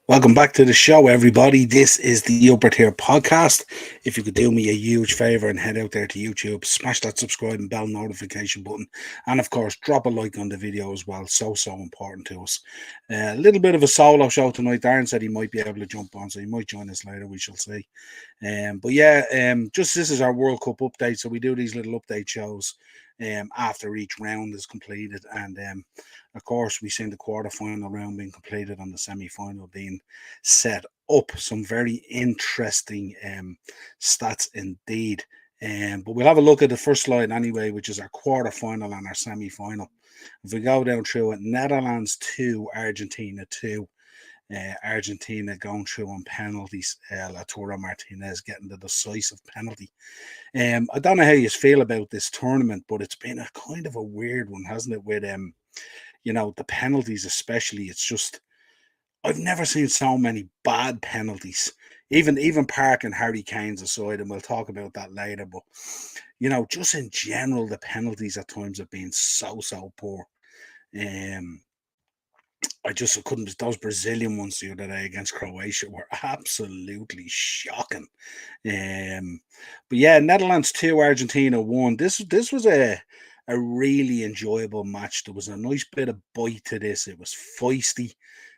Welcome back to the show, everybody. This is the Upper Tier podcast. If you could do me a huge favor and head out there to YouTube, smash that subscribe and bell notification button, and of course, drop a like on the video as well. So important to us. A little bit of a solo show tonight. Darren said he might be able to jump on, so he might join us later. We shall see. But yeah, just this is our World Cup update. So we do these little update shows after each round is completed, and of course, we've seen the quarter-final round being completed and the semi-final being set up. Some very interesting stats indeed. But we'll have a look at the first slide anyway, which is our quarter-final and our semi-final. If we go down through it, Netherlands 2, Argentina 2. Argentina going through on penalties. Lautaro Martinez getting the decisive penalty. I don't know how you feel about this tournament, but it's been a kind of a weird one, hasn't it? With the penalties, especially. It's just I've never seen so many bad penalties. Even Park and Harry Kane's aside, and we'll talk about that later. But just in general, the penalties at times have been so poor. Um, I couldn't. Those Brazilian ones the other day against Croatia were absolutely shocking. Um, but yeah, Netherlands 2, Argentina 1. This was a really enjoyable match. There was a nice bit of bite to this. It was feisty.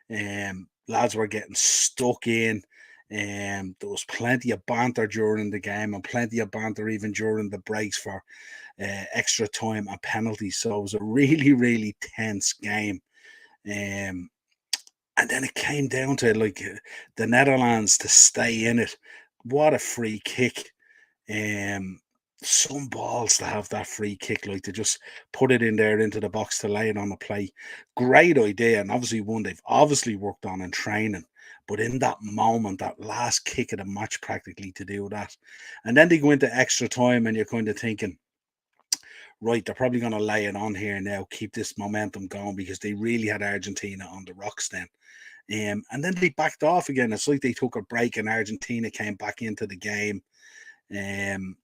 Lads were getting stuck in. There was plenty of banter during the game and plenty of banter even during the breaks for extra time and penalties. So it was a really tense game. Um, and then it came down to the Netherlands to stay in it. What a free kick. Um, some balls to have that free kick, like to just put it in there into the box to lay it on the plate. Great idea, and obviously one they've obviously worked on in training. But in that moment, that last kick of the match, practically to do that, and then they go into extra time, and you're kind of thinking, right, they're probably going to lay it on here now, keep this momentum going because they really had Argentina on the rocks then. And then they backed off again. It's like they took a break and Argentina came back into the game. Um,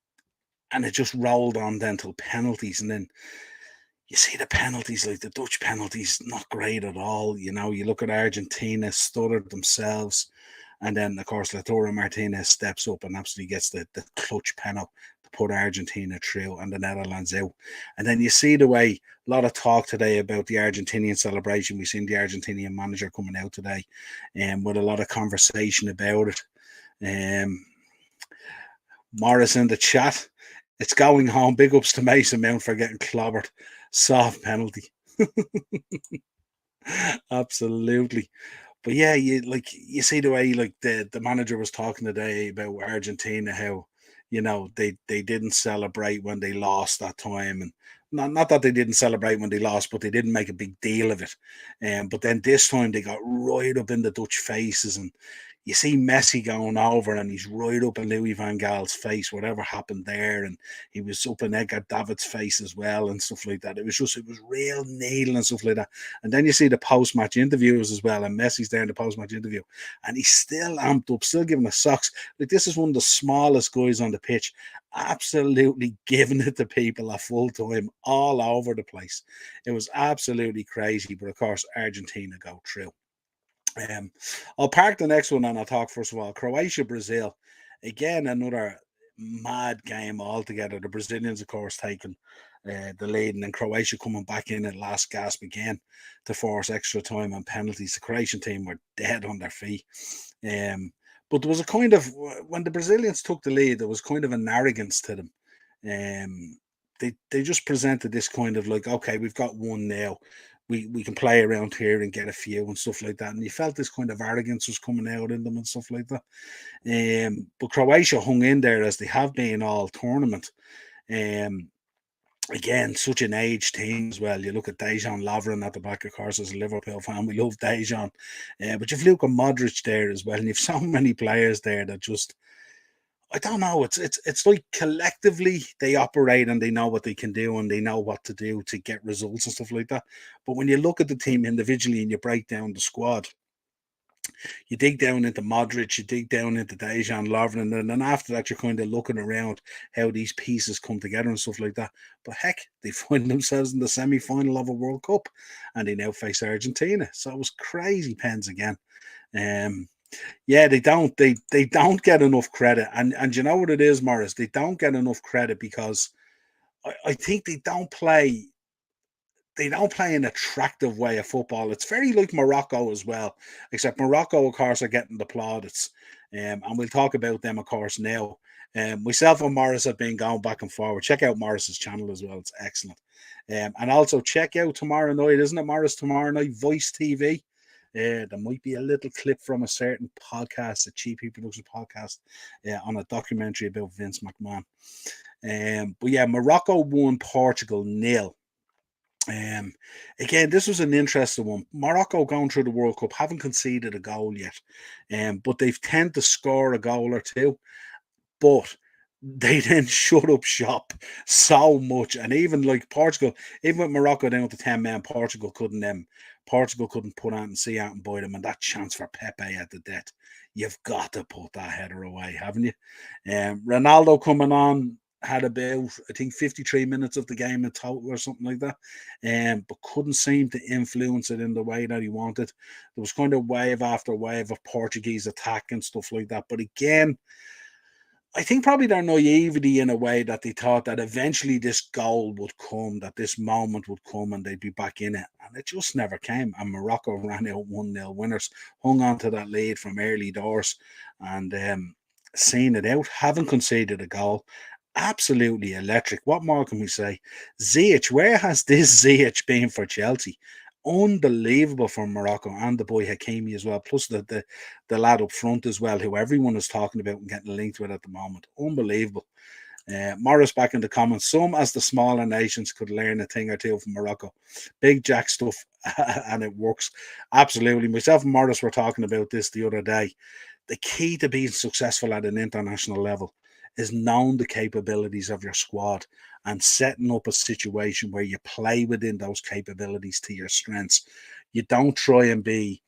and it just rolled on then till penalties. And then you see the penalties, like the Dutch penalties, not great at all. You look at Argentina, stuttered themselves. And then, of course, Lautaro Martinez steps up and absolutely gets the clutch penalty to put Argentina through and the Netherlands out. And then you see the way, a lot of talk today about the Argentinian celebration. We've seen the Argentinian manager coming out today with a lot of conversation about it. Morris in the chat, it's going home. Big ups to Mason Mount for getting clobbered. Soft penalty. Absolutely. But yeah, you see the way the manager was talking today about Argentina, how they didn't celebrate when they lost that time, and not that they didn't celebrate when they lost, but they didn't make a big deal of it. But then this time they got right up in the Dutch faces, and you see Messi going over, and he's right up in Louis van Gaal's face. Whatever happened there, and he was up in Edgar David's face as well, and stuff like that. It was real Neil and stuff like that. And then you see the post-match interviews as well, and Messi's there in the post-match interview, and he's still amped up, still giving us socks. Like, this is one of the smallest guys on the pitch, absolutely giving it to people at full time, all over the place. It was absolutely crazy, but of course, Argentina go through. I'll park the next one and I'll talk first of all. Croatia, Brazil. Again, another mad game altogether. The Brazilians, of course, taking the lead, and then Croatia coming back in at last gasp again to force extra time and penalties. The Croatian team were dead on their feet. But there was a kind of, when the Brazilians took the lead, there was kind of an arrogance to them. They just presented this kind of like, okay, we've got one now. We can play around here and get a few and stuff like that. And you felt this kind of arrogance was coming out in them and stuff like that. But Croatia hung in there as they have been all tournament. Again, such an aged team as well. You look at Dejan Lovren at the back, of course, as a Liverpool fan. We love Dejan. But you've Luka Modric there as well. And you've so many players there that just, I don't know. It's like collectively they operate and they know what they can do and they know what to do to get results and stuff like that. But when you look at the team individually and you break down the squad, You dig down into Modric, you dig down into Dejan Lovren, and then after that, you're kind of looking around how these pieces come together and stuff like that. But heck, they find themselves in the semi-final of a World Cup, and they now face Argentina. So it was crazy pens again. Um, yeah, they don't get enough credit, and you know what it is, Morris? They don't get enough credit because I think they don't play an attractive way of football. It's very like Morocco as well, except Morocco, of course, are getting the plaudits. And we'll talk about them, of course, now. Myself and Morris have been going back and forward. Check out Morris's channel as well. It's excellent. And also check out tomorrow night, isn't it, Morris? Tomorrow night, Voice TV. There might be a little clip from a certain podcast, a GP production podcast, on a documentary about Vince McMahon. But yeah, Morocco won, Portugal nil. Um, Again, this was an interesting one. Morocco going through the World Cup haven't conceded a goal yet, but they've tend to score a goal or two. But they then shut up shop so much, and even like Portugal, even with Morocco down to 10 men, Portugal couldn't put out and see out and buy them, and that chance for Pepe at the death. You've got to put that header away, haven't you? Ronaldo coming on had about, I think, 53 minutes of the game in total or something like that, but couldn't seem to influence it in the way that he wanted. There was kind of wave after wave of Portuguese attack and stuff like that. But again, I think probably their naivety in a way that they thought that eventually this goal would come, that this moment would come and they'd be back in it. And it just never came. And Morocco ran out 1-0 winners, hung on to that lead from early doors and seen it out, haven't conceded a goal. Absolutely electric. What more can we say? Ziyech, where has this Ziyech been for Chelsea? Unbelievable for Morocco and the boy Hakimi as well, plus the lad up front as well, who everyone is talking about and getting linked with at the moment. Unbelievable. Morris back in the comments. Some, as the smaller nations, could learn a thing or two from Morocco. Big Jack stuff, and it works. Absolutely. Myself and Morris were talking about this the other day. The key to being successful at an international level is knowing the capabilities of your squad and setting up a situation where you play within those capabilities to your strengths. You don't try and be,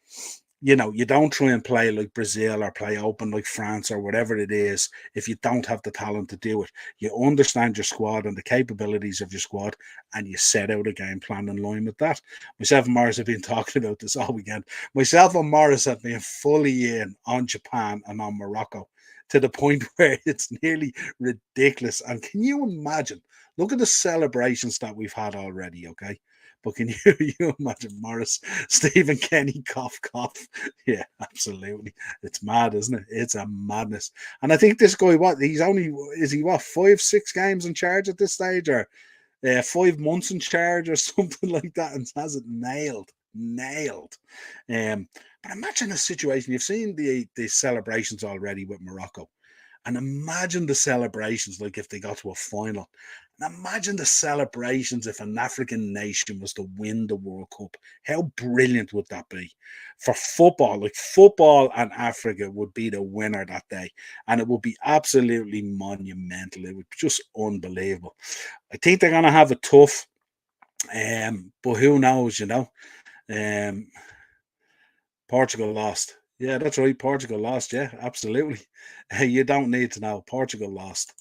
you don't try and play like Brazil or play open like France or whatever it is if you don't have the talent to do it. You understand your squad and the capabilities of your squad, and you set out a game plan in line with that. Myself and Morris have been talking about this all weekend. Myself and Morris have been fully in on Japan and on Morocco to the point where it's nearly ridiculous. And can you imagine? Look at the celebrations that we've had already, okay? But can you imagine Morris, Stephen Kenny, cough, cough? Yeah, absolutely. It's mad, isn't it? It's a madness. And I think this guy, is he what, 5, 6 games in charge at this stage, or 5 months in charge or something like that, and has it nailed. Nailed. But imagine a situation, you've seen the celebrations already with Morocco. And imagine the celebrations like if they got to a final. And imagine the celebrations if an African nation was to win the World Cup. How brilliant would that be? For football, like football and Africa would be the winner that day. And it would be absolutely monumental. It would be just unbelievable. I think they're going to have it tough. But who knows, Um, Portugal lost. Yeah, that's right. Portugal lost. Yeah, absolutely. You don't need to know. Portugal lost.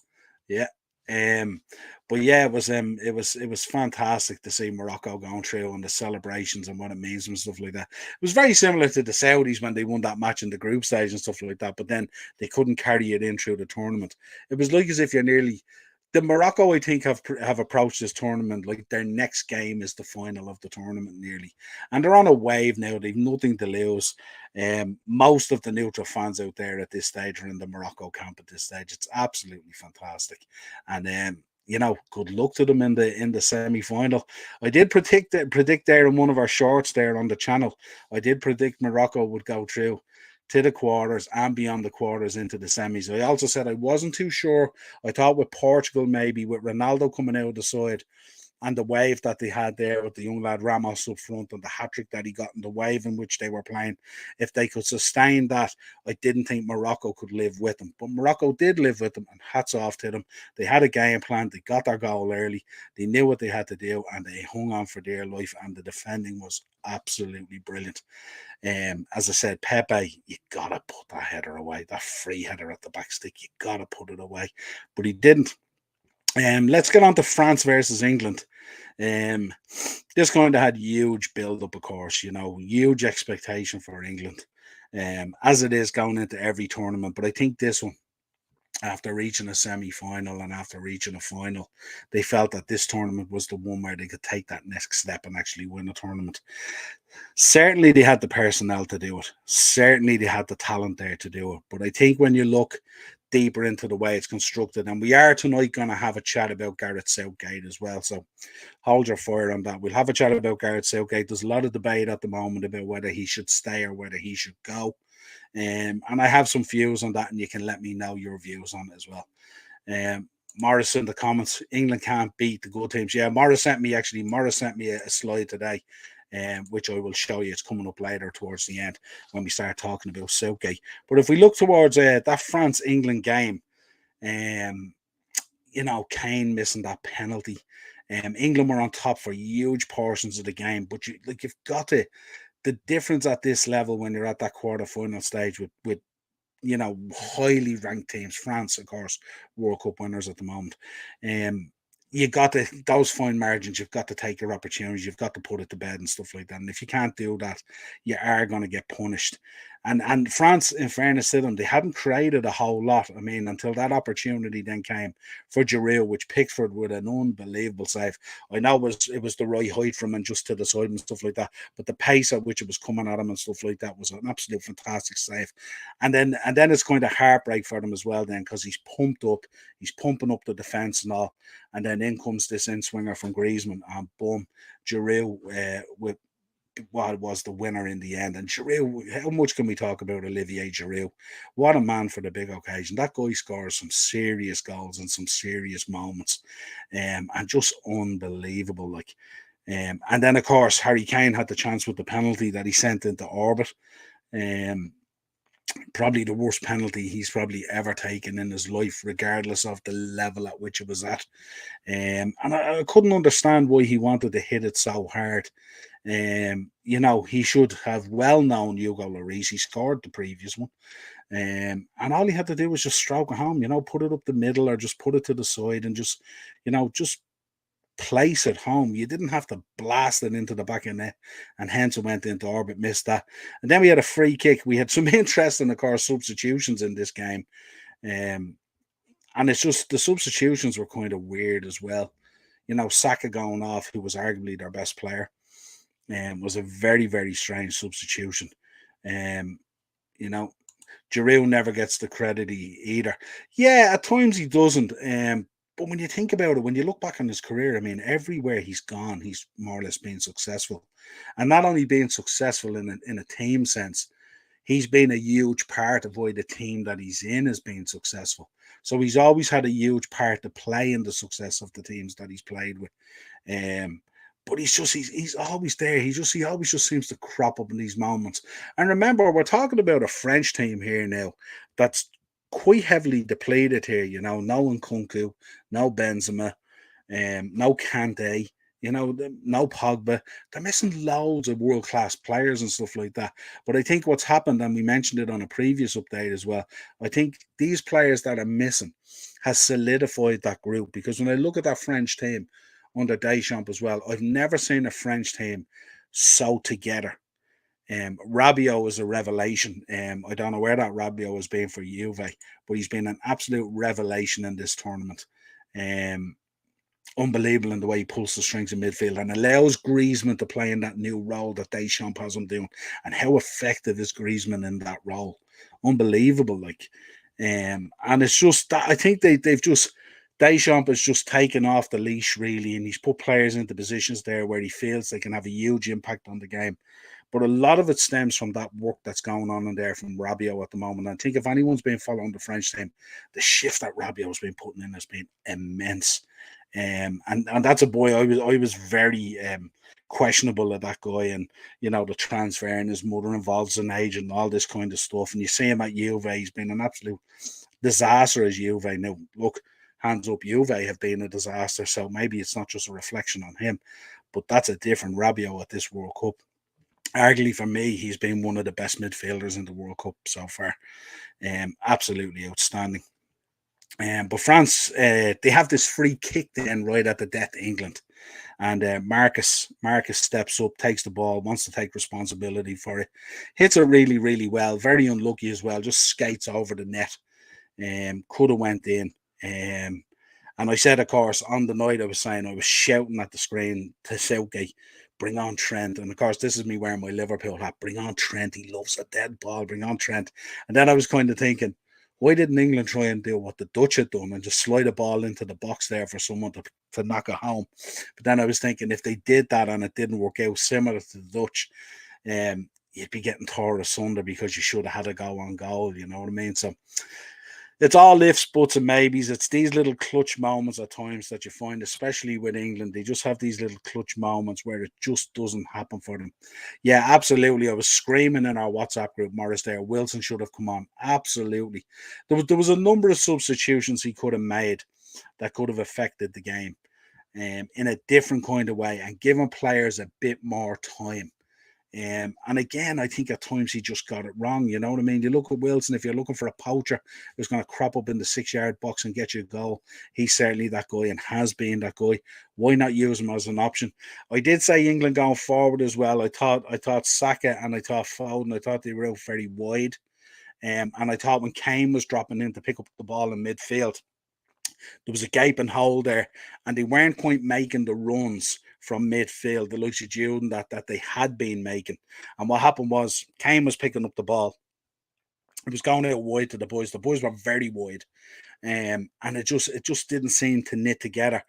Yeah. Um, but yeah, it was fantastic to see Morocco going through and the celebrations and what it means and stuff like that. It was very similar to the Saudis when they won that match in the group stage and stuff like that, but then they couldn't carry it in through the tournament. It was like as if you're nearly the Morocco, I think, have approached this tournament like their next game is the final of the tournament nearly, and they're on a wave now. They've nothing to lose. Most of the neutral fans out there at this stage are in the Morocco camp at this stage. It's absolutely fantastic, and good luck to them in the semi final. I did predict there in one of our shorts there on the channel. I did predict Morocco would go through to the quarters and beyond the quarters into the semis. I also said I wasn't too sure. I thought with Portugal, maybe with Ronaldo coming out of the side and the wave that they had there with the young lad Ramos up front and the hat-trick that he got and the wave in which they were playing, if they could sustain that, I didn't think Morocco could live with them. But Morocco did live with them, and hats off to them. They had a game plan. They got their goal early. They knew what they had to do, and they hung on for dear life, and the defending was absolutely brilliant. As I said, Pepe, you gotta put that header away. That free header at the back stick, you gotta put it away. But he didn't. Let's get on to France versus England. Um, this kind of had huge build up, of course, huge expectation for England, as it is going into every tournament. But I think this one, after reaching a semi-final and after reaching a final, they felt that this tournament was the one where they could take that next step and actually win a tournament. Certainly they had the personnel to do it. Certainly they had the talent there to do it. But I think when you look deeper into the way it's constructed, and we are tonight going to have a chat about Gareth Southgate as well, so hold your fire on that. We'll have a chat about Gareth Southgate. There's a lot of debate at the moment about whether he should stay or whether he should go. And I have some views on that, and you can let me know your views on it as well. Morris in the comments, England can't beat the good teams. Yeah, Morris sent me a slide today, which I will show you. It's coming up later towards the end when we start talking about Southgate. But if we look towards that France-England game, Kane missing that penalty. England were on top for huge portions of the game, but you've got to, the difference at this level when you're at that quarter-final stage with highly ranked teams. France, of course, World Cup winners at the moment. You got to, those fine margins, you've got to take your opportunities, you've got to put it to bed and stuff like that. And if you can't do that, you are going to get punished. And France, in fairness to them, they hadn't created a whole lot. I mean, until that opportunity then came for Giroud, which Pickford with an unbelievable save. I know it was the right height from and just to the side and stuff like that, but the pace at which it was coming at him and stuff like that was an absolute fantastic save. And then it's kind of heartbreak for them as well then, because he's pumping up the defence and all. And then in comes this in-swinger from Griezmann, and boom, Giroud with what was the winner in the end. And Giroud, how much can we talk about Olivier Giroud? What a man for the big occasion. That guy scores some serious goals and some serious moments, and just unbelievable. And then, of course, Harry Kane had the chance with the penalty that he sent into orbit. Probably the worst penalty he's probably ever taken in his life, regardless of the level at which it was at. And I couldn't understand why he wanted to hit it so hard. He should have well known Hugo Lloris. He scored the previous one. And all he had to do was just stroke it home, put it up the middle or just put it to the side and just place it home. You didn't have to blast it into the back of net, and hence it went into orbit, missed that. And then we had a free kick. We had some interesting, of course, substitutions in this game. And it's just the substitutions were kind of weird as well. Saka going off, who was arguably their best player, was a very, very strange substitution. Giroud never gets the credit either. Yeah, at times he doesn't. But when you think about it, when you look back on his career, I mean, everywhere he's gone, he's more or less been successful. And not only being successful in a team sense, he's been a huge part of why the team that he's in has been successful. So he's always had a huge part to play in the success of the teams that he's played with. But he's always there. He always just seems to crop up in these moments. And remember, we're talking about a French team here now that's quite heavily depleted here. No Nkunku, no Benzema, no Kante, no Pogba. They're missing loads of world-class players and stuff like that. But I think what's happened, and we mentioned it on a previous update as well, I think these players that are missing has solidified that group. Because when I look at that French team under Deschamps as well, I've never seen a French team so together. Rabiot is a revelation. I don't know where that Rabiot has been for Juve, but he's been an absolute revelation in this tournament. Unbelievable in the way he pulls the strings in midfield and allows Griezmann to play in that new role that Deschamps has him doing. And how effective is Griezmann in that role? Unbelievable. And it's just that I think Deschamps has just taken off the leash, really, and he's put players into positions there where he feels they can have a huge impact on the game. But a lot of it stems from that work that's going on in there from Rabiot at the moment. I think if anyone's been following the French team, the shift that Rabiot has been putting in has been immense. And that's a boy I was very questionable of that guy, and the transfer and his mother involves an agent and all this kind of stuff. And you see him at Juve, he's been an absolute disaster as Juve. Now, look, hands up, Juve have been a disaster, so maybe it's not just a reflection on him, but that's a different Rabiot at this World Cup. Arguably for me, he's been one of the best midfielders in the World Cup so far. Absolutely outstanding. But France, they have this free kick then right at the death of England. And Marcus steps up, takes the ball, wants to take responsibility for it, hits it really, really well. Very unlucky as well, just skates over the net. Could have went in. And I said, of course, on the night I was saying, I was shouting at the screen to Southgate, bring on Trent. And of course, this is me wearing my Liverpool hat. Bring on Trent. He loves a dead ball. Bring on Trent. And then I was kind of thinking, why didn't England try and do what the Dutch had done and just slide a ball into the box there for someone to knock it home? But then I was thinking, if they did that and it didn't work out similar to the Dutch, you'd be getting tore asunder because you should have had a go on goal. You know what I mean? So it's all ifs, buts, and maybes. It's these little clutch moments at times that you find, especially with England. They just have these little clutch moments where it just doesn't happen for them. Yeah, absolutely. I was screaming in our WhatsApp group, Morris, there, Wilson should have come on. Absolutely. There was a number of substitutions he could have made that could have affected the game in a different kind of way and given players a bit more time. And again, I think at times he just got it wrong. You know what I mean? You look at Wilson, if you're looking for a poacher who's going to crop up in the 6 yard box and get you a goal, he's certainly that guy and has been that guy. Why not use him as an option? I did say England going forward as well. I thought Saka and I thought Foden, I thought they were out very wide. And I thought when Kane was dropping in to pick up the ball in midfield, there was a gaping hole there, and they weren't quite making the runs from midfield, the likes of Juden that they had been making. And what happened was Kane was picking up the ball. It was going out wide to the boys. The boys were very wide. And it just didn't seem to knit together.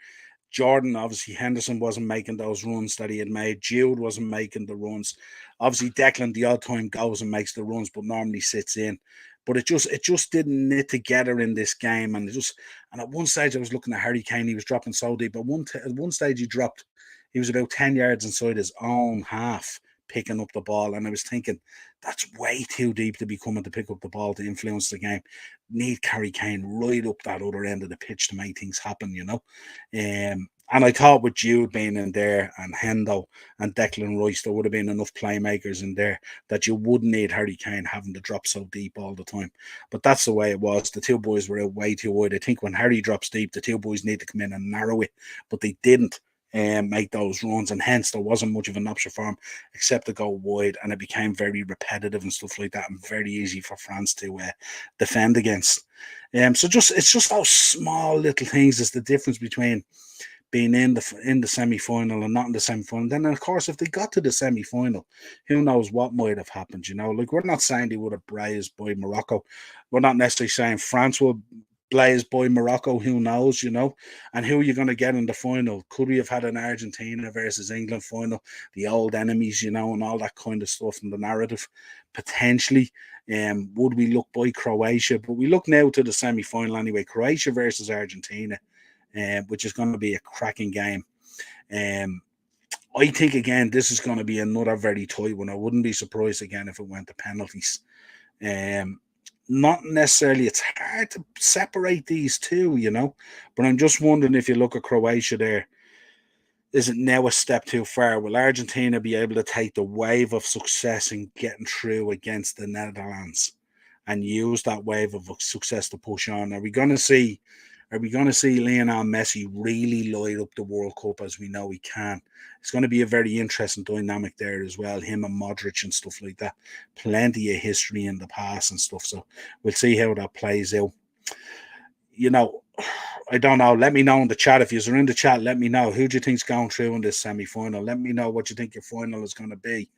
Jordan, obviously, Henderson wasn't making those runs that he had made. Jude wasn't making the runs. Obviously, Declan the odd time goes and makes the runs, but normally sits in. But it just didn't knit together in this game, and at one stage I was looking at Harry Kane. He was dropping so deep. At one stage he was about 10 yards inside his own half, picking up the ball, and I was thinking that's way too deep to be coming to pick up the ball to influence the game. Need Harry Kane right up that other end of the pitch to make things happen, And I thought with Jude being in there and Hendo and Declan Rice, there would have been enough playmakers in there that you wouldn't need Harry Kane having to drop so deep all the time. But that's the way it was. The two boys were out way too wide. I think when Harry drops deep, the two boys need to come in and narrow it, but they didn't make those runs, and hence there wasn't much of an option for him except to go wide, and it became very repetitive and stuff like that, and very easy for France to defend against. So it's just those small little things. Is the difference between being in the semi-final and not in the semi-final. Then, of course, if they got to the semi-final, who knows what might have happened, Like, we're not saying they would have blazed by Morocco. We're not necessarily saying France will blaze by Morocco. Who knows, And who are you going to get in the final? Could we have had an Argentina versus England final? The old enemies, and all that kind of stuff in the narrative, potentially. Would we look by Croatia? But we look now to the semi-final anyway. Croatia versus Argentina. Which is going to be a cracking game. I think, again, this is going to be another very tight one. I wouldn't be surprised, again, if it went to penalties. Not necessarily, it's hard to separate these two, but I'm just wondering if you look at Croatia there, is it now a step too far? Will Argentina be able to take the wave of success in getting through against the Netherlands and use that wave of success to push on? Are we going to see Lionel Messi really light up the World Cup as we know he can? It's going to be a very interesting dynamic there as well, him and Modric and stuff like that. Plenty of history in the past and stuff, so we'll see how that plays out. I don't know. Let me know in the chat. If you're in the chat, let me know. Who do you think's going through in this semi-final? Let me know what you think your final is going to be.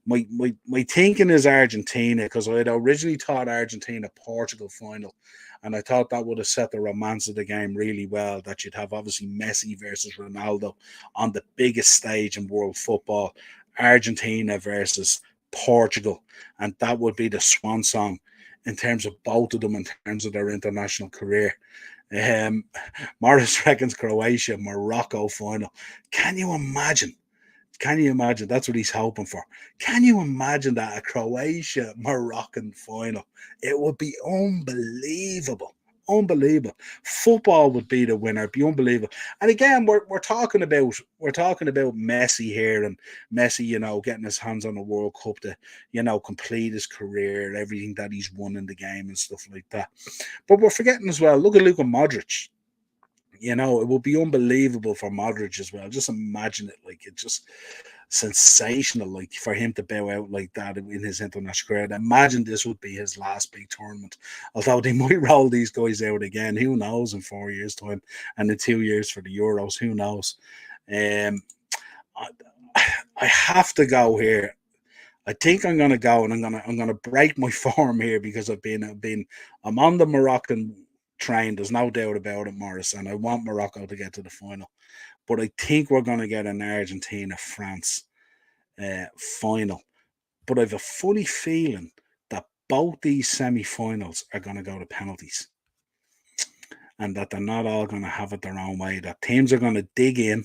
My thinking is Argentina, because I had originally thought Argentina-Portugal final, and I thought that would have set the romance of the game really well, that you'd have obviously Messi versus Ronaldo on the biggest stage in world football, Argentina versus Portugal, and that would be the swan song in terms of both of them, in terms of their international career. Um, Morris reckons Croatia, Morocco final. Can you imagine? Can you imagine? That's what he's hoping for. Can you imagine that a Croatia Moroccan final? It would be unbelievable. Unbelievable. Football would be the winner. It'd be unbelievable. And again, we're talking about Messi here, and Messi, getting his hands on the World Cup to, complete his career, everything that he's won in the game and stuff like that. But we're forgetting as well. Look at Luka Modric. It would be unbelievable for Modric as well. Just imagine it, like it's just sensational, like for him to bow out like that in his international career. Imagine this would be his last big tournament. Although they might roll these guys out again, who knows? In 4 years' time, and in 2 years for the Euros, who knows? Um, I, I have to go here. I think I'm gonna go, and I'm gonna break my form here because I'm on the Moroccan train. There's no doubt about it, Morris, and I want Morocco to get to the final. But I think we're gonna get an Argentina France final. But I've a funny feeling that both these semi-finals are gonna go to penalties, and that they're not all gonna have it their own way. That teams are gonna dig in,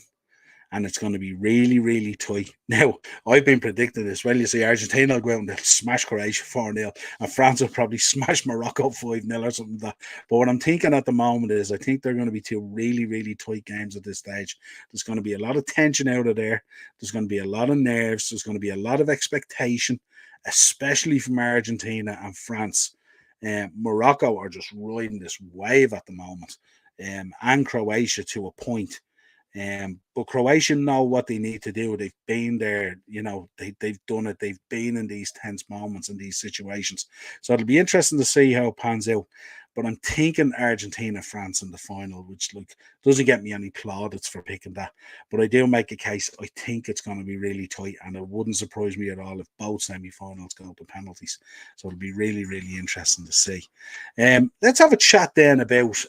and it's going to be really, really tight. Now, I've been predicting this. Well, you see, Argentina will go out and they'll smash Croatia 4-0, and France will probably smash Morocco 5-0 or something like that. But what I'm thinking at the moment is I think they're going to be two really, really tight games at this stage. There's going to be a lot of tension out of there. There's going to be a lot of nerves. There's going to be a lot of expectation, especially from Argentina and France. Morocco are just riding this wave at the moment, and Croatia to a point. But Croatia know what they need to do. They've been there, they've done it. They've been in these tense moments in these situations. So it'll be interesting to see how it pans out. But I'm thinking Argentina, France in the final, which doesn't get me any plaudits for picking that. But I do make a case. I think it's going to be really tight, and it wouldn't surprise me at all if both semi-finals go to penalties. So it'll be really, really interesting to see. Let's have a chat then about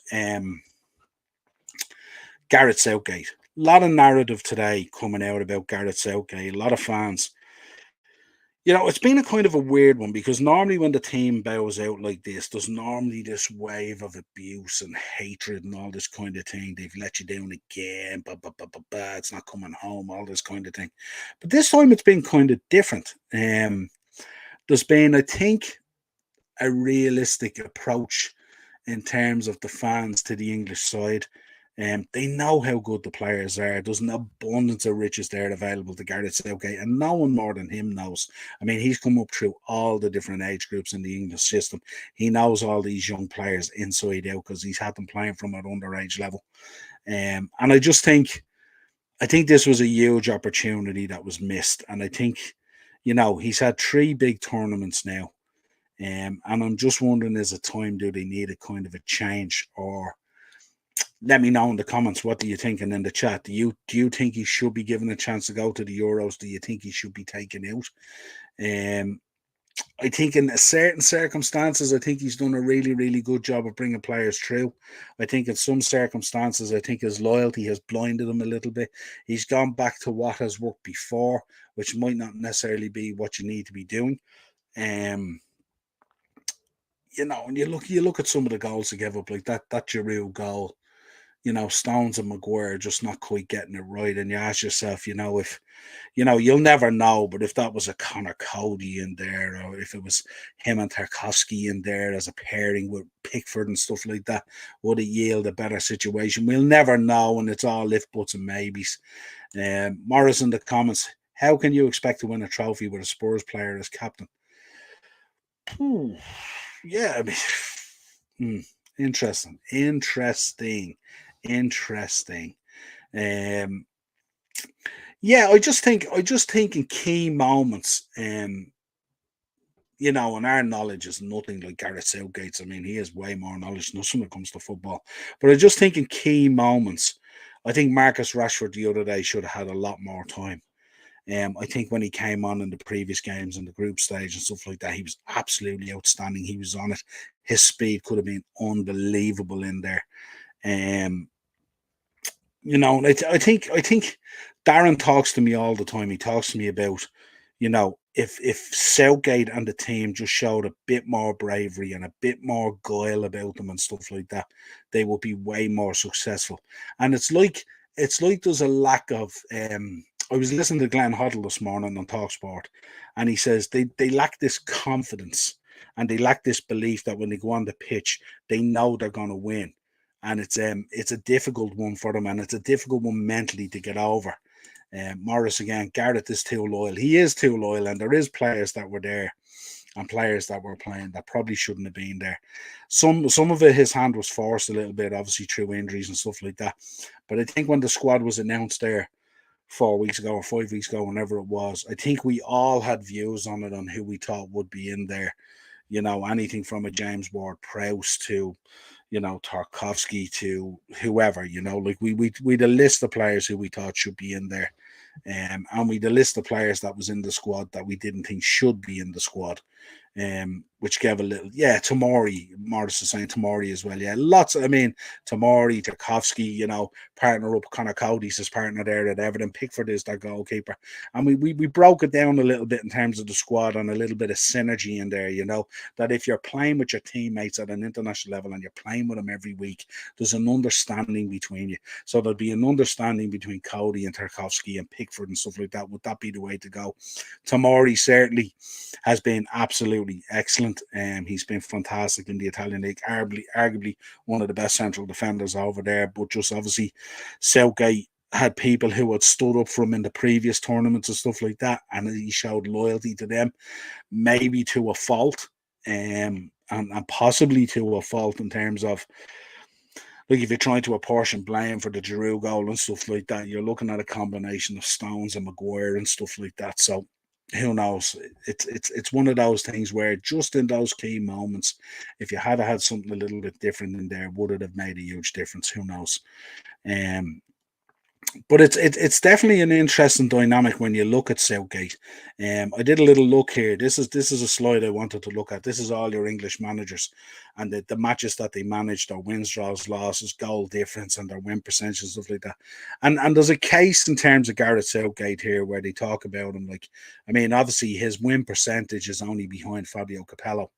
Gareth Southgate. A lot of narrative today coming out about Gareth Southgate. A lot of fans. It's been a kind of a weird one because normally when the team bows out like this, there's normally this wave of abuse and hatred and all this kind of thing. They've let you down again, it's not coming home, all this kind of thing. But this time it's been kind of different. There's been, I think, a realistic approach in terms of the fans to the English side. They know how good the players are. There's an abundance of riches there available to Gareth Southgate, and no one more than him knows. I mean, he's come up through all the different age groups in the English system. He knows all these young players inside out because he's had them playing from an underage level. And I think this was a huge opportunity that was missed. And I think, he's had 3 big tournaments now. And I'm just wondering, is it time, do they need a kind of a change? Or let me know in the comments, what do you think, and in the chat, do you think he should be given a chance to go to the Euros? Do you think he should be taken out? I think in certain circumstances, I think he's done a really, really good job of bringing players through. I think in some circumstances, I think his loyalty has blinded him a little bit. He's gone back to what has worked before, which might not necessarily be what you need to be doing. And you look at some of the goals he gave up, like that Giroud goal. Stones and Maguire just not quite getting it right. And you ask yourself, if, you'll never know, but if that was a Connor Cody in there, or if it was him and Tarkovsky in there as a pairing with Pickford and stuff like that, would it yield a better situation? We'll never know, and it's all if, buts, and maybes. Morris in the comments, how can you expect to win a trophy with a Spurs player as captain? Yeah, I mean, interesting. Yeah, I just think in key moments, and our knowledge is nothing like Gareth Southgate's. I mean, he has way more knowledge than us when it comes to football. But I just think in key moments, I think Marcus Rashford the other day should have had a lot more time. I think when he came on in the previous games in the group stage and stuff like that, he was absolutely outstanding. He was on it. His speed could have been unbelievable in there. I think Darren talks to me all the time. He talks to me about, If Southgate and the team just showed a bit more bravery and a bit more guile about them and stuff like that, they would be way more successful. And it's like there's a lack of. I was listening to Glenn Hoddle this morning on Talksport, and he says they lack this confidence and they lack this belief that when they go on the pitch, they know they're going to win. And it's a difficult one for them, and it's a difficult one mentally to get over. Morris again, Garrett is too loyal. He is too loyal, and there is players that were there and players that were playing that probably shouldn't have been there. Some of it, his hand was forced a little bit, obviously through injuries and stuff like that. But I think when the squad was announced there 4 weeks ago or 5 weeks ago, whenever it was, I think we all had views on it on who we thought would be in there. Anything from a James Ward-Prowse to Tarkovsky to whoever, like we'd a list of players who we thought should be in there. And we'd a list of players that was in the squad that we didn't think should be in the squad. Which gave a little, Tomori, Morris is saying Tomori as well. Yeah, lots. Tomori, Tarkovsky, partner up. Connor Cody's his partner there at Everton. Pickford is their goalkeeper. And we broke it down a little bit in terms of the squad and a little bit of synergy in there, that if you're playing with your teammates at an international level and you're playing with them every week, there's an understanding between you. So there'll be an understanding between Cody and Tarkovsky and Pickford and stuff like that. Would that be the way to go? Tomori certainly has been absolutely excellent. He's been fantastic in the Italian league, arguably one of the best central defenders over there. But just obviously, Southgate had people who had stood up for him in the previous tournaments and stuff like that, and he showed loyalty to them, maybe to a fault, and possibly to a fault in terms of, like, if you're trying to apportion blame for the Giroud goal and stuff like that, you're looking at a combination of Stones and Maguire and stuff like that. So who knows? It's one of those things where just in those key moments, if you had something a little bit different in there, would it have made a huge difference? Who knows? Um, but it's definitely an interesting dynamic when you look at Southgate. I did a little look here. This is a slide I wanted to look at. This is all your English managers and the matches that they managed, their wins, draws, losses, goal difference, and their win percentage and stuff like that. And there's a case in terms of Gareth Southgate here where they talk about him. Like, obviously his win percentage is only behind Fabio Capello.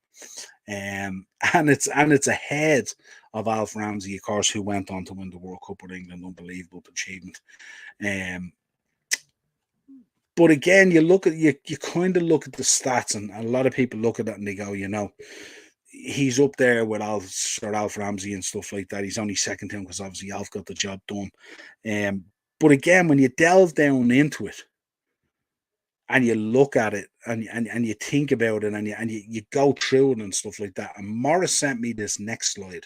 And it's ahead of Alf Ramsey, of course, who went on to win the World Cup with England. Unbelievable achievement. Um, but again, you kind of look at the stats, and a lot of people look at that and they go, he's up there with Sir Alf Ramsey and stuff like that. He's only second to him because obviously Alf got the job done. But again, when you delve down into it, and you look at it and you think about it and you go through it and stuff like that. And Morris sent me this next slide.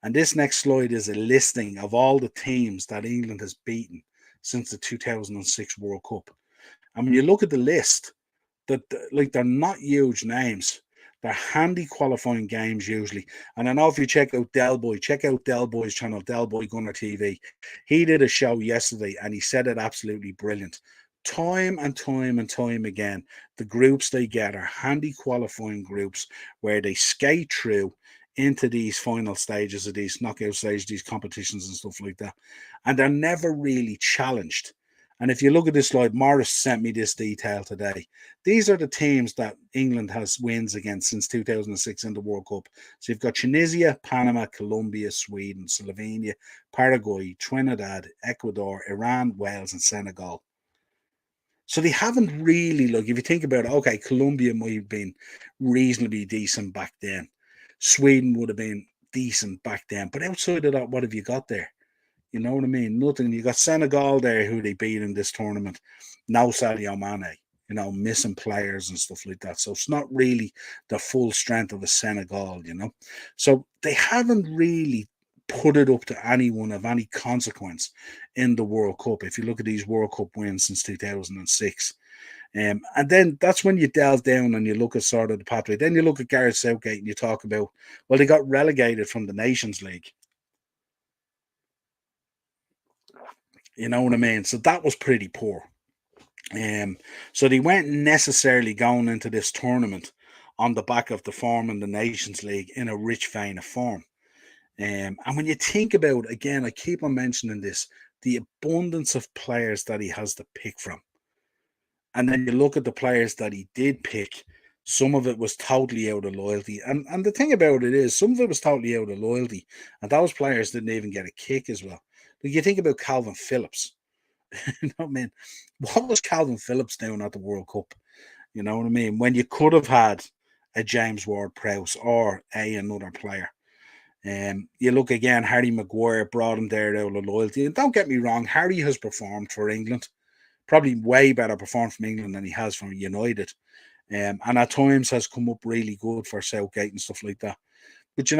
And this next slide is a listing of all the teams that England has beaten since the 2006 World Cup. And when you look at the list, they're not huge names. They're handy qualifying games usually. And I know if you check out check out Del Boy's channel, Del Boy Gunner TV. He did a show yesterday and he said it absolutely brilliant. Time and time and time again, the groups they get are handy qualifying groups where they skate through into these final stages of these knockout stages, these competitions and stuff like that. And they're never really challenged. And if you look at this slide, Morris sent me this detail today. These are the teams that England has wins against since 2006 in the World Cup. So you've got Tunisia, Panama, Colombia, Sweden, Slovenia, Paraguay, Trinidad, Ecuador, Iran, Wales, and Senegal. So they haven't really, if you think about it, okay, Colombia might have been reasonably decent back then. Sweden would have been decent back then. But outside of that, what have you got there? You know what I mean? Nothing. You got Senegal there, who they beat in this tournament. No Sadio Mane, missing players and stuff like that. So it's not really the full strength of a Senegal, So they haven't really put it up to anyone of any consequence in the World Cup. If you look at these World Cup wins since 2006. And then that's when you delve down and you look at sort of the pathway. Then you look at Gareth Southgate and you talk about, well, they got relegated from the Nations League. You know what I mean? So that was pretty poor. So they weren't necessarily going into this tournament on the back of the form in the Nations League in a rich vein of form. And when you think about, again, I keep on mentioning this, the abundance of players that he has to pick from. And then you look at the players that he did pick, some of it was totally out of loyalty. And the thing about it is, some of it was totally out of loyalty. And those players didn't even get a kick as well. Like you think about Calvin Phillips. You know what I mean? What was Calvin Phillips doing at the World Cup? You know what I mean? When you could have had a James Ward-Prowse or another player. You look again, Harry Maguire brought him there out of loyalty. And don't get me wrong, Harry has performed for England. Probably way better performed from England than he has from United. And at times has come up really good for Southgate and stuff like that. But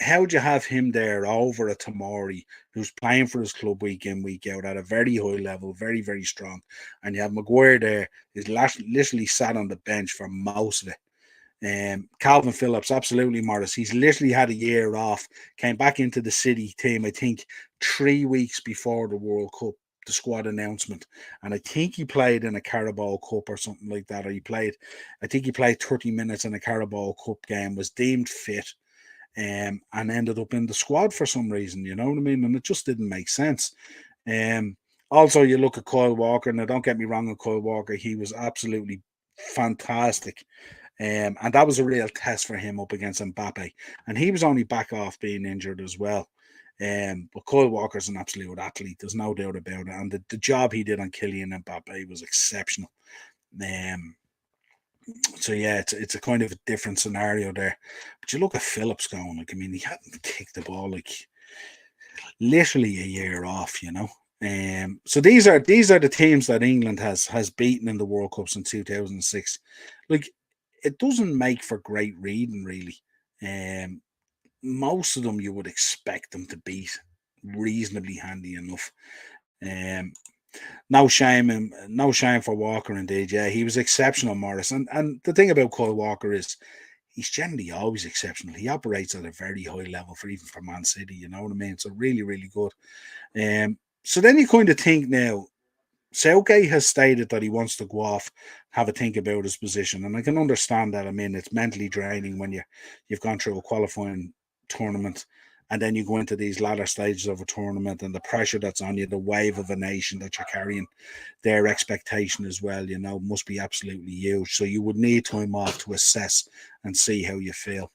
how would you have him there over a Tamori who's playing for his club week in, week out at a very high level, very, very strong? And you have Maguire there, who's literally sat on the bench for most of it. Calvin Phillips, absolutely, Morris. He's literally had a year off, came back into the City team, I think, 3 weeks before the World Cup, the squad announcement. And I think he played in a Carabao Cup or something like that. I think he played 30 minutes in a Carabao Cup game, was deemed fit, and ended up in the squad for some reason, you know what I mean? And it just didn't make sense. Also, you look at Kyle Walker. Now, don't get me wrong on Kyle Walker. He was absolutely fantastic. And that was a real test for him up against Mbappe. And he was only back off being injured as well. But Kyle Walker's an absolute athlete. There's no doubt about it. And the job he did on Kylian Mbappe was exceptional. So yeah, it's a kind of a different scenario there. But you look at Phillips going, like, I mean, he hadn't kicked the ball like literally a year off, you know. So these are the teams that England has beaten in the World Cups in 2006. Like, it doesn't make for great reading, really. Most of them you would expect them to beat reasonably handy enough. Um, no shame for Walker indeed. Yeah, he was exceptional, Morris. And the thing about Kyle Walker is he's generally always exceptional. He operates at a very high level for Man City, you know what I mean? So really, really good. So then you kind of think now, Southgate has stated that he wants to go off, have a think about his position, and I can understand that. I mean, it's mentally draining when you've gone through a qualifying tournament, and then you go into these latter stages of a tournament, and the pressure that's on you, the wave of a nation that you're carrying, their expectation as well, must be absolutely huge. So you would need time off to assess and see how you feel.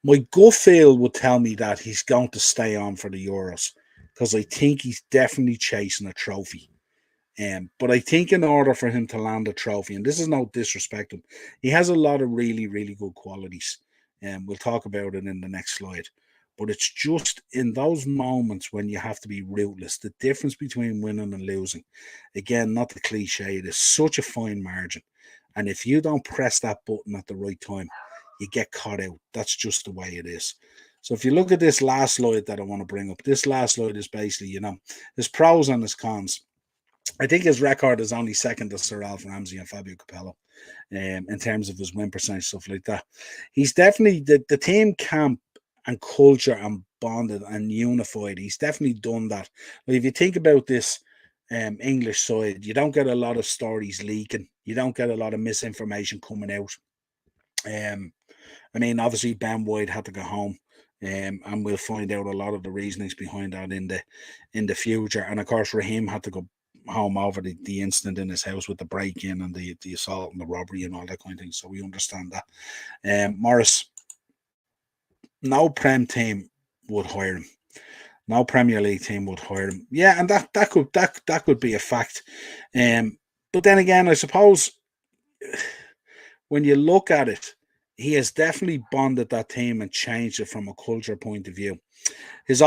My gut feel would tell me that he's going to stay on for the Euros because I think he's definitely chasing a trophy. But I think in order for him to land a trophy, and this is no disrespect him, he has a lot of really, really good qualities. And we'll talk about it in the next slide. But it's just in those moments when you have to be ruthless, the difference between winning and losing. Again, not the cliche, it is such a fine margin. And if you don't press that button at the right time, you get caught out. That's just the way it is. So if you look at this last slide that I want to bring up, this last slide is basically, there's pros and there's cons. I think his record is only second to Sir Alf Ramsey and Fabio Capello in terms of his win percentage, stuff like that. He's definitely the team camp and culture and bonded and unified. He's definitely done that. Like if you think about this English side, you don't get a lot of stories leaking. You don't get a lot of misinformation coming out. I mean, obviously Ben White had to go home. And we'll find out a lot of the reasonings behind that in the future. And of course, Raheem had to go home over the incident in his house with the break-in and the assault and the robbery and all that kind of thing. So we understand that. Morris, no Prem team would hire him. No Premier League team would hire him. Yeah, and that could be a fact. But then again, I suppose when you look at it, he has definitely bonded that team and changed it from a culture point of view. His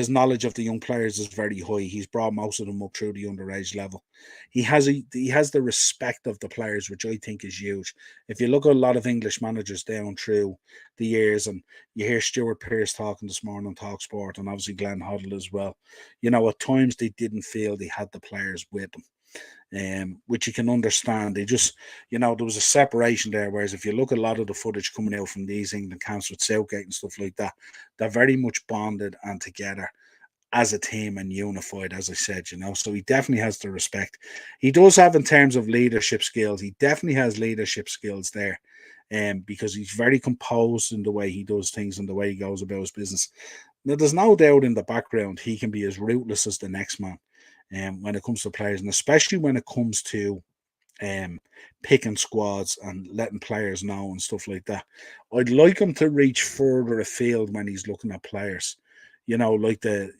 knowledge of the young players is very high. He's brought most of them up through the underage level. He has the respect of the players, which I think is huge. If you look at a lot of English managers down through the years, and you hear Stuart Pearce talking this morning on TalkSport, and obviously Glenn Hoddle as well, at times they didn't feel they had the players with them. Which you can understand. They just, there was a separation there. Whereas if you look at a lot of the footage coming out from these England camps with Southgate and stuff like that, they're very much bonded and together as a team and unified, as I said, So he definitely has the respect. He does have in terms of leadership skills. He definitely has leadership skills there. Because he's very composed in the way he does things and the way he goes about his business. Now, there's no doubt in the background he can be as ruthless as the next man. When it comes to players, and especially when it comes to um, picking squads and letting players know and stuff like that. I'd like him to reach further afield when he's looking at players. Like the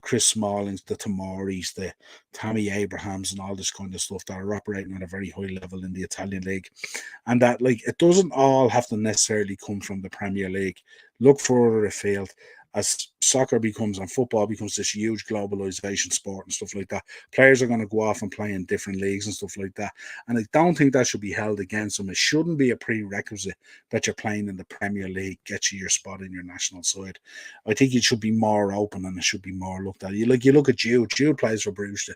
Chris Smallings, the Tamaris, the Tammy Abrahams, and all this kind of stuff that are operating at a very high level in the Italian league. And that, like, it doesn't all have to necessarily come from the Premier League. Look further afield as soccer becomes and football becomes this huge globalization sport and stuff like that. Players are going to go off and play in different leagues and stuff like that. And I don't think that should be held against them. It shouldn't be a prerequisite that you're playing in the Premier League gets you your spot in your national side. I think it should be more open and it should be more looked at. You look at Jude. Jude plays for Borussia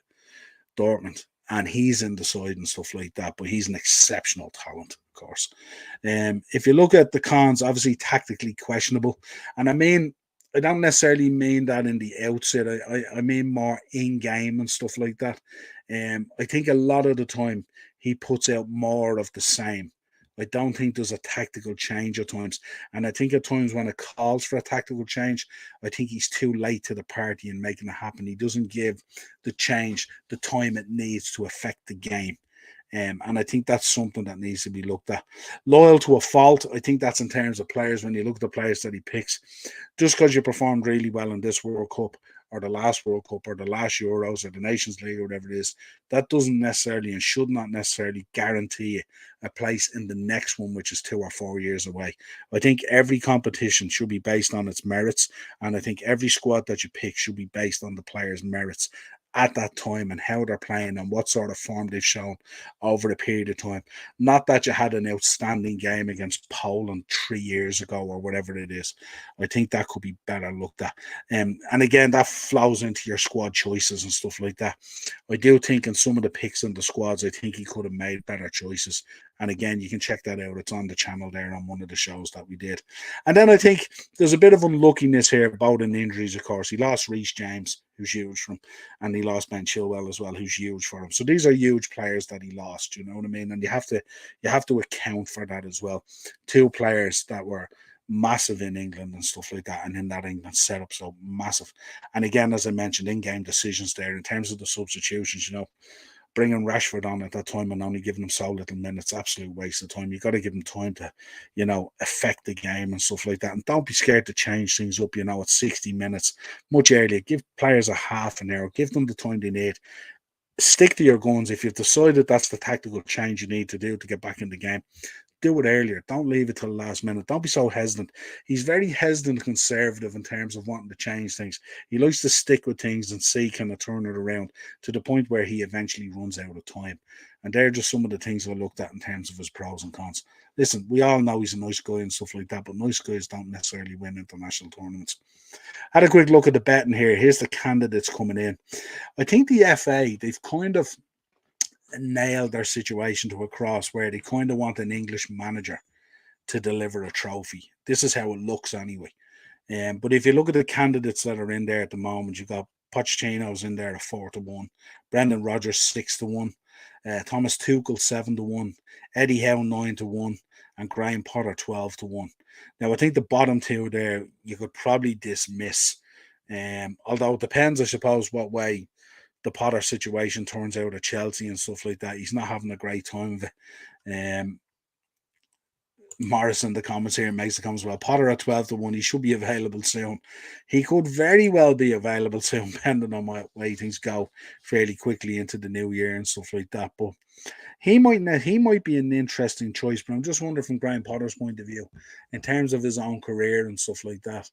Dortmund, and he's in the side and stuff like that. But he's an exceptional talent, of course. If you look at the cons, obviously tactically questionable, and I don't necessarily mean that in the outset. I mean more in game and stuff like that. I think a lot of the time he puts out more of the same. I don't think there's a tactical change at times. And I think at times when it calls for a tactical change, I think he's too late to the party in making it happen. He doesn't give the change the time it needs to affect the game. And I think that's something that needs to be looked at. Loyal to a fault, I think that's in terms of players. When you look at the players that he picks, just because you performed really well in this World Cup or the last World Cup or the last Euros or the Nations League or whatever it is, that doesn't necessarily and should not necessarily guarantee a place in the next one, which is 2 or 4 years away. I think every competition should be based on its merits, and I think every squad that you pick should be based on the players' merits at that time and how they're playing and what sort of form they've shown over a period of time. Not that you had an outstanding game against Poland 3 years ago or whatever it is. I think that could be better looked at. And again, that flows into your squad choices and stuff like that. I do think in some of the picks in the squads, I think he could have made better choices. And again, you can check that out. It's on the channel there on one of the shows that we did. And then I think there's a bit of unluckiness here about in injuries, of course. He lost Reece James, who's huge for him, and he lost Ben Chilwell as well, who's huge for him. So these are huge players that he lost, you know what I mean? And you have to account for that as well. Two players that were massive in England and stuff like that, and in that England setup, so massive. And again, as I mentioned, in-game decisions there in terms of the substitutions, bringing Rashford on at that time and only giving him so little minutes, absolute waste of time. You got to give him time to, affect the game and stuff like that. And don't be scared to change things up, at 60 minutes, much earlier. Give players a half an hour, give them the time they need. Stick to your guns. If you've decided that's the tactical change you need to do to get back in the game, do it earlier. Don't leave it till the last minute. Don't be so hesitant. He's very hesitant and conservative in terms of wanting to change things. He likes to stick with things and see kind of turn it around to the point where he eventually runs out of time. And they're just some of the things I looked at in terms of his pros and cons. Listen, we all know he's a nice guy and stuff like that, but nice guys don't necessarily win international tournaments. Had a quick look at the betting here. Here's the candidates coming in. I think the FA, they've kind of nailed their situation to a cross where they kind of want an English manager to deliver a trophy. This is how it looks anyway. But if you look at the candidates that are in there at the moment, you've got Pochettino's in there at 4-1, Brendan Rodgers 6-1, Thomas Tuchel 7-1, Eddie Howe 9-1, and Graham Potter 12-1. Now I think the bottom two there you could probably dismiss. Although it depends, I suppose, what way the Potter situation turns out at Chelsea and stuff like that. He's not having a great time of it. Morrison, the comments here, makes the comments, well, Potter at 12-1, he should be available soon. He could very well be available soon, depending on what way things go fairly quickly into the new year and stuff like that. But he might be an interesting choice, but I'm just wondering from Graham Potter's point of view, in terms of his own career and stuff like that.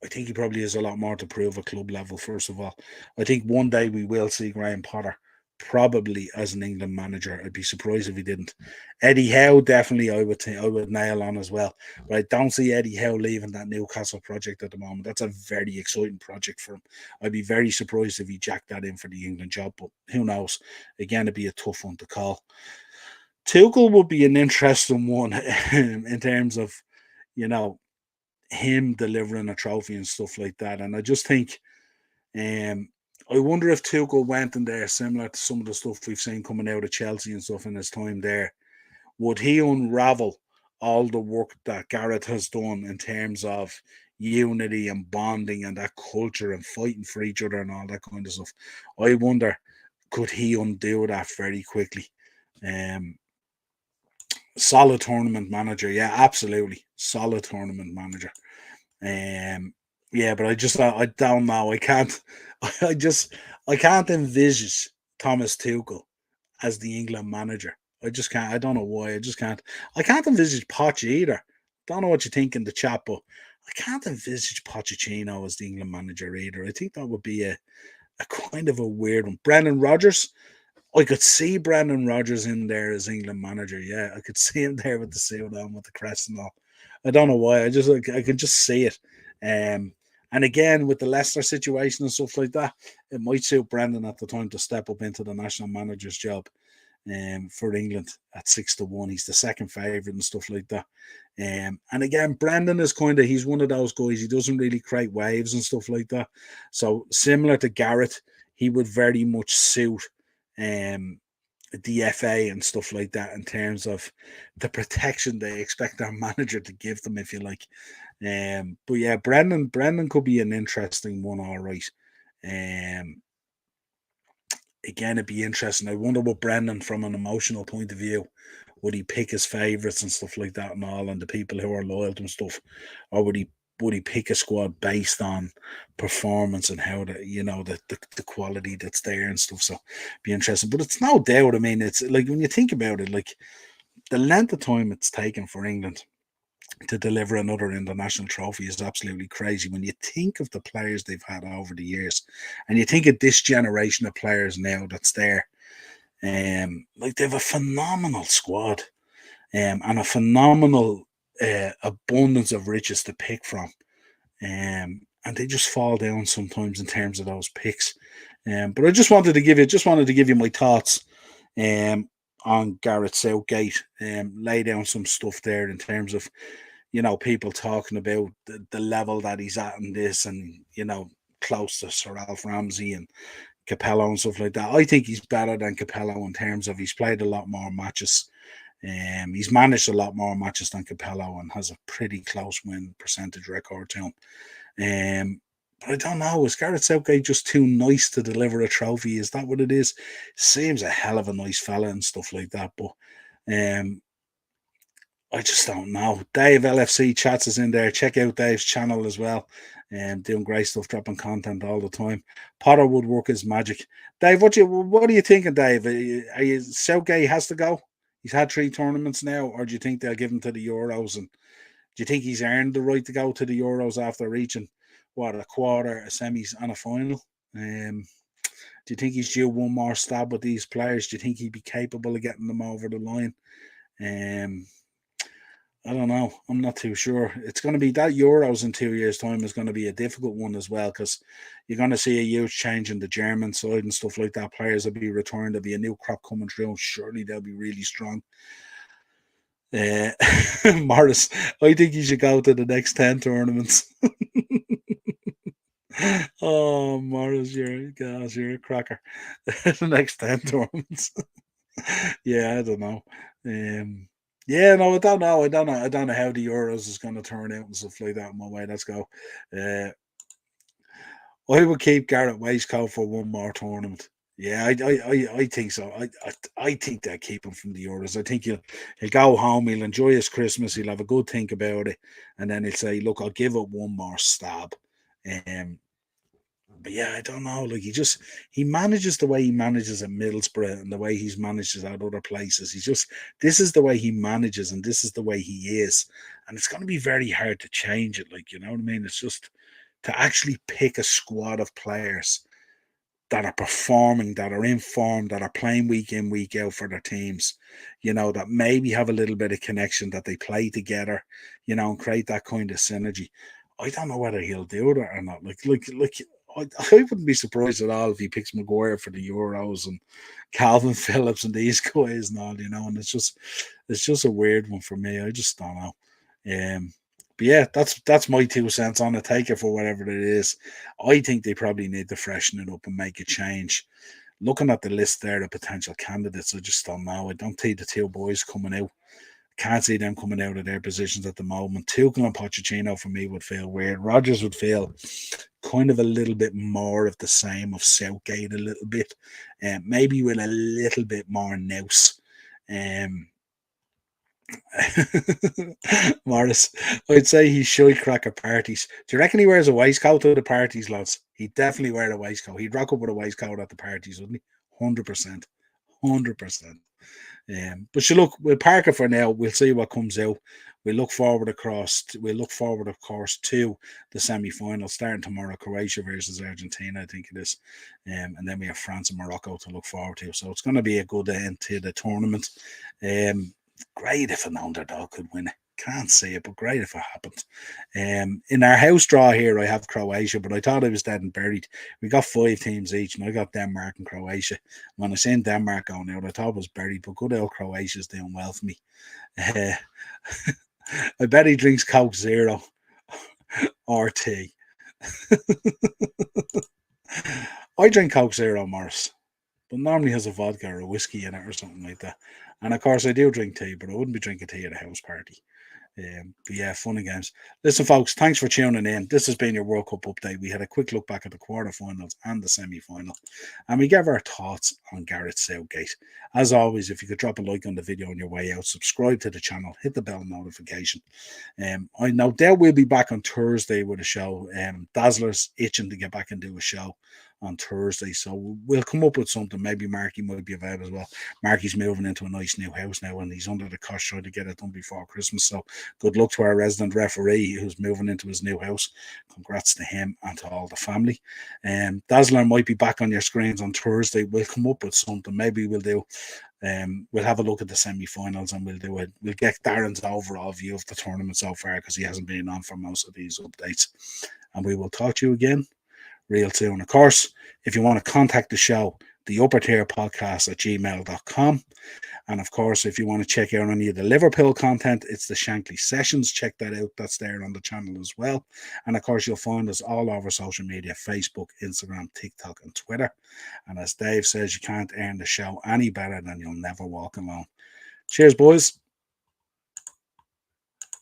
I think he probably has a lot more to prove at club level, first of all. I think one day we will see Graham Potter probably as an England manager. I'd be surprised if he didn't. Eddie Howe, definitely I would nail on as well. But I don't see Eddie Howe leaving that Newcastle project at the moment. That's a very exciting project for him. I'd be very surprised if he jacked that in for the England job, but who knows? Again, it'd be a tough one to call. Tuchel would be an interesting one in terms of, you know, him delivering a trophy and stuff like that. And I just think, I wonder if Tuchel went in there similar to some of the stuff we've seen coming out of Chelsea and stuff in his time there. Would he unravel all the work that Gareth has done in terms of unity and bonding and that culture and fighting for each other and all that kind of stuff? I wonder. could he undo that very quickly? Solid tournament manager, yeah, absolutely solid tournament manager. Yeah, but I don't know. I can't. I just I can't envisage Thomas Tuchel as the England manager. I just can't. I don't know why. I just can't. I can't envisage Poch either. Don't know what you think in the chat, but I can't envisage Pochettino as the England manager either. I think that would be a kind of a weird one. Brendan Rodgers, I could see Brendan Rodgers in there as England manager. Yeah, I could see him there with the suit on, with the crest and all. I don't know why. I could just see it. Um, and again, with the Leicester situation and stuff like that, it might suit Brendan at the time to step up into the national manager's job for England at 6-1. He's the second favourite and stuff like that. And again, Brendan is he's one of those guys, he doesn't really create waves and stuff like that. So similar to Garrett, he would very much suit the FA and stuff like that in terms of the protection they expect their manager to give them, if you like. But yeah, Brendan could be an interesting one, all right. Again, it'd be interesting. I wonder what Brendan, from an emotional point of view, would he pick his favourites and stuff like that and all, and the people who are loyal to him stuff, or would he pick a squad based on performance and how the quality that's there and stuff? So be interesting. But it's no doubt. I mean, it's like when you think about it, like the length of time it's taken for England to deliver another international trophy is absolutely crazy. When you think of the players they've had over the years, and you think of this generation of players now that's there, like they have a phenomenal squad, and a phenomenal abundance of riches to pick from. And they just fall down sometimes in terms of those picks. But I just wanted to give you my thoughts on Gareth Southgate. Lay down some stuff there in terms of, people talking about the level that he's at in this, and close to Sir Ralph Ramsey and Capello and stuff like that. I think he's better than Capello in terms of he's played a lot more matches. He's managed a lot more matches than Capello and has a pretty close win percentage record to him. But I don't know, is Gareth Southgate just too nice to deliver a trophy? Is that what it is? Seems a hell of a nice fella and stuff like that, but I just don't know. Dave LFC Chats is in there. Check out Dave's channel as well. Doing great stuff, dropping content all the time. Potter would work his magic. Dave, what are you thinking, Dave? Are you Southgate has to go? He's had 3 tournaments now, or do you think they'll give him to the Euros? And do you think he's earned the right to go to the Euros after reaching a quarter, a semis, and a final? Do you think he's due one more stab with these players? Do you think he'd be capable of getting them over the line? I don't know. I'm not too sure. It's going to be that Euros in 2 years' time is going to be a difficult one as well, because you're going to see a huge change in the German side and stuff like that. Players will be returned. There'll be a new crop coming through. Surely they'll be really strong. Morris, I think you should go to the next 10 tournaments. Oh, Morris, you're a cracker. The next 10 tournaments. Yeah, I don't know. Yeah, no, I don't know. I don't know how the Euros is going to turn out and stuff like that. My way, let's go. I would keep Garrett Waistcoat for one more tournament. Yeah, I think so. I think they'll keep him from the Euros. I think he'll go home. He'll enjoy his Christmas. He'll have a good think about it, and then he'll say, "Look, I'll give it one more stab." But yeah, I don't know. Like he manages the way he manages at Middlesbrough and the way he's managed at other places. This is the way he manages and this is the way he is. And it's going to be very hard to change it. Like, you know what I mean? It's just to actually pick a squad of players that are performing, that are in form, that are playing week in, week out for their teams, that maybe have a little bit of connection, that they play together, and create that kind of synergy. I don't know whether he'll do that or not. I wouldn't be surprised at all if he picks Maguire for the Euros and Calvin Phillips and these guys and all, and it's just a weird one for me. I just don't know. But yeah, that's my 2 cents on it. Take it for whatever it is. I think they probably need to freshen it up and make a change. Looking at the list there of potential candidates, I just don't know. I don't see the 2 boys coming out. Can't see them coming out of their positions at the moment. Tuchel and Pochettino for me would feel weird. Rodgers would feel kind of a little bit more of the same of Southgate, a little bit, maybe with a little bit more nous. Um, Morris, I'd say he's shy crack at parties. Do you reckon he wears a waistcoat to the parties, lads? He'd definitely wear a waistcoat. He'd rock up with a waistcoat at the parties, wouldn't he? 100%. 100%. But so look, we'll park it for now. We'll see what comes out. We'll look forward, of course, to the semi-final starting tomorrow, Croatia versus Argentina, I think it is. And then we have France and Morocco to look forward to. So it's going to be a good end to the tournament. Great if an underdog could win it. Can't see it, but great if it happened. In our house draw here, I have Croatia, but I thought I was dead and buried. We got 5 teams each, and I got Denmark and Croatia. When I seen Denmark going out, I thought it was buried, but good old Croatia's doing well for me. I bet he drinks Coke Zero or tea. I drink Coke Zero, Morris, but normally has a vodka or a whiskey in it or something like that. And of course, I do drink tea, but I wouldn't be drinking tea at a house party. But yeah, fun and games. Listen, folks, thanks for tuning in. This has been your World Cup update. We had a quick look back at the quarterfinals and the semi-final, and we gave our thoughts on Gareth Southgate. As always, if you could drop a like on the video on your way out, subscribe to the channel, hit the bell notification. I no doubt we'll be back on Thursday with a show. Dazzler's itching to get back and do a show on Thursday, so we'll come up with something. Maybe Marky might be available as well. Marky's moving into a nice new house now, and he's under the cosh trying to get it done before Christmas. So good luck to our resident referee who's moving into his new house. Congrats to him and to all the family. Dazzler might be back on your screens on Thursday. We'll come up with something. Maybe we'll do. We'll have a look at the semi-finals, and we'll do it. We'll get Darren's overall view of the tournament so far, because he hasn't been on for most of these updates. And we will talk to you again real soon. Of course, if you want to contact the show, the upper tier podcast at gmail.com. And of course, if you want to check out any of the Liverpool content, it's the Shankly Sessions. Check that out. That's there on the channel as well. And of course, you'll find us all over social media: Facebook, Instagram, TikTok, and Twitter. And as Dave says, you can't earn the show any better than you'll never walk alone. Cheers, boys.